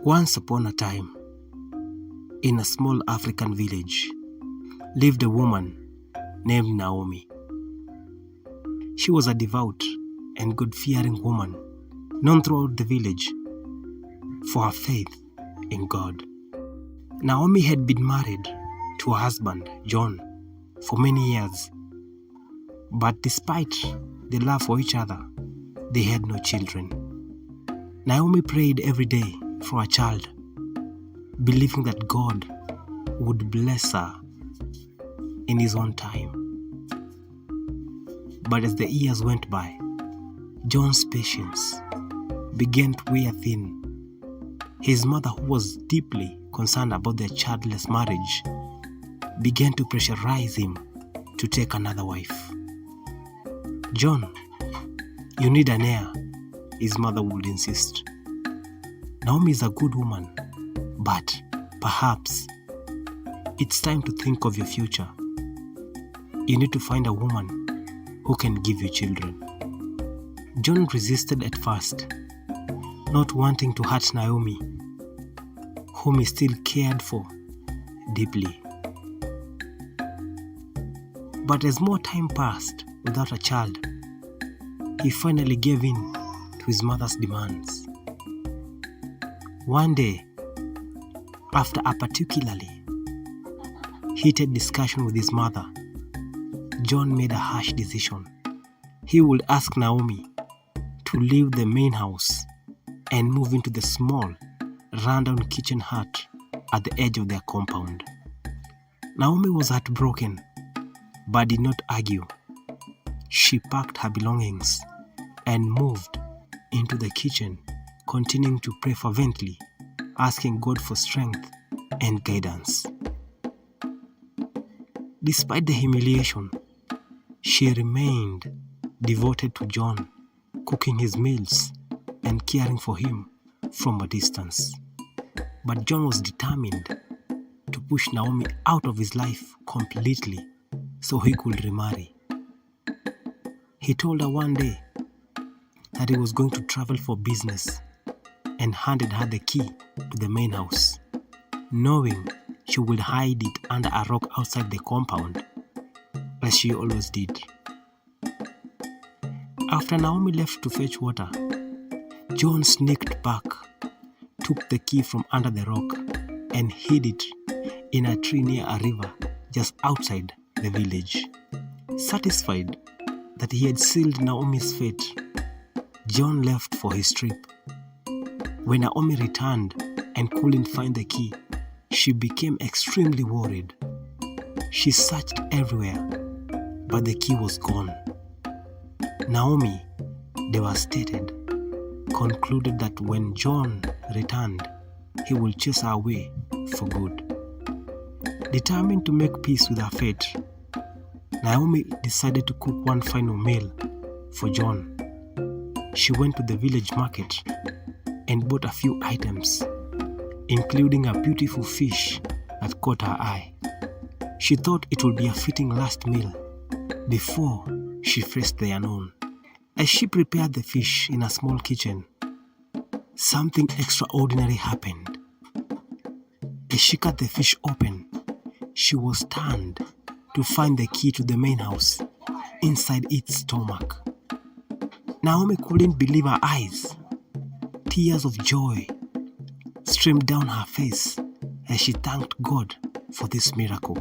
Once upon a time, in a small African village, lived a woman named Naomi. She was a devout and God-fearing woman known throughout the village for her faith in God. Naomi had been married to her husband, John, for many years, but despite the love for each other, they had no children. Naomi prayed every day for a child, believing that God would bless her in His own time. But as the years went by, John's patience began to wear thin. His mother, who was deeply concerned about their childless marriage, began to pressurize him to take another wife. "John, you need an heir," his mother would insist. "Naomi is a good woman, but perhaps it's time to think of your future. You need to find a woman who can give you children." John resisted at first, not wanting to hurt Naomi, whom he still cared for deeply. But as more time passed without a child, he finally gave in to his mother's demands. One day, after a particularly heated discussion with his mother, John made a harsh decision. He would ask Naomi to leave the main house and move into the small, rundown kitchen hut at the edge of their compound. Naomi was heartbroken, but did not argue. She packed her belongings and moved into the kitchen, continuing to pray fervently, asking God for strength and guidance. Despite the humiliation, she remained devoted to John, cooking his meals and caring for him from a distance. But John was determined to push Naomi out of his life completely so he could remarry. He told her one day that he was going to travel for business and handed her the key to the main house, knowing she would hide it under a rock outside the compound, as she always did. After Naomi left to fetch water, John sneaked back, took the key from under the rock, and hid it in a tree near a river just outside the village. Satisfied that he had sealed Naomi's fate, John left for his trip. When Naomi returned and couldn't find the key, she became extremely worried. She searched everywhere, but the key was gone. Naomi, devastated, concluded that when John returned, he would chase her away for good. Determined to make peace with her fate, Naomi decided to cook one final meal for John. She went to the village market and bought a few items, including a beautiful fish that caught her eye. She thought it would be a fitting last meal before she faced the unknown. As she prepared the fish in a small kitchen, something extraordinary happened. As she cut the fish open, she was stunned to find the key to the main house inside its stomach. Naomi couldn't believe her eyes. Tears of joy streamed down her face as she thanked God for this miracle.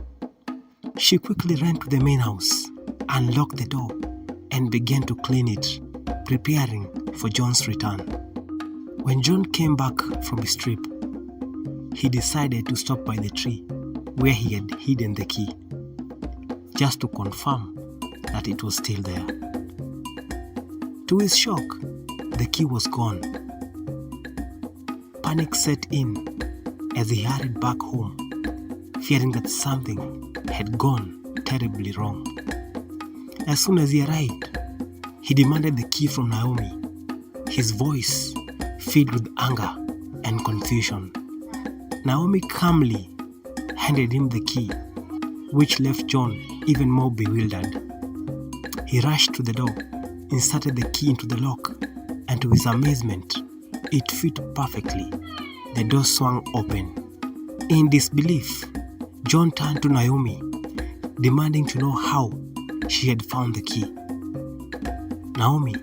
She quickly ran to the main house, unlocked the door, and began to clean it, preparing for John's return. When John came back from his trip, he decided to stop by the tree where he had hidden the key, just to confirm that it was still there. To his shock, the key was gone. Panic set in as he hurried back home, fearing that something had gone terribly wrong. As soon as he arrived, he demanded the key from Naomi, his voice filled with anger and confusion. Naomi calmly handed him the key, which left John even more bewildered. He rushed to the door, inserted the key into the lock, and to his amazement, it fit perfectly. the door swung open. In disbelief, John turned to Naomi, demanding to know how she had found the key. Naomi,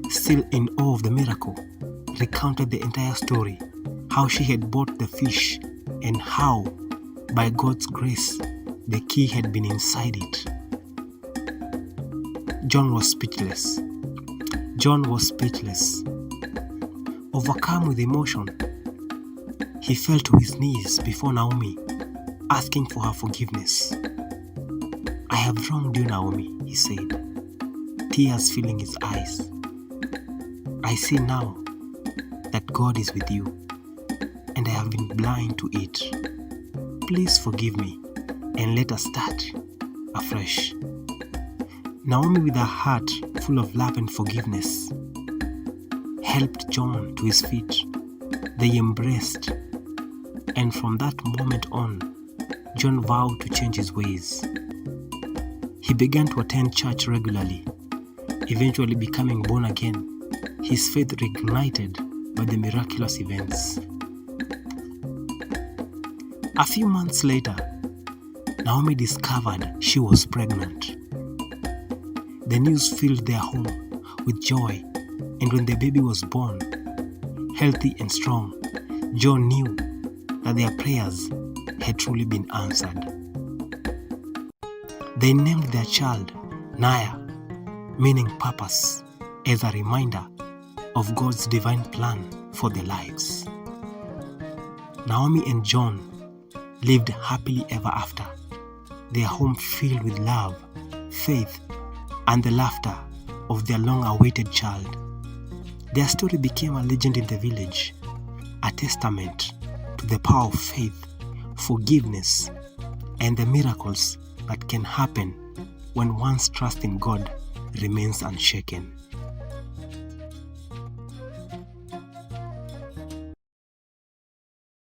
still in awe of the miracle, recounted the entire story, how she had bought the fish and how, by God's grace, the key had been inside it. John was speechless. Overcome with emotion, he fell to his knees before Naomi, asking for her forgiveness. "I have wronged you, Naomi," he said, tears filling his eyes. "I see now that God is with you, and I have been blind to it. Please forgive me, and let us start afresh." Naomi, with her heart full of love and forgiveness, helped John to his feet. They embraced, and from that moment on, John vowed to change his ways. He began to attend church regularly, eventually becoming born again, his faith reignited by the miraculous events. A few months later, Naomi discovered she was pregnant. The news filled their home with joy, and when the baby was born, healthy and strong, John knew that their prayers had truly been answered. They named their child Naya, meaning purpose, as a reminder of God's divine plan for their lives. Naomi and John lived happily ever after, their home filled with love, faith, and the laughter of their long-awaited child. Their story became a legend in the village, a testament to the power of faith, forgiveness, and the miracles that can happen when one's trust in God remains unshaken.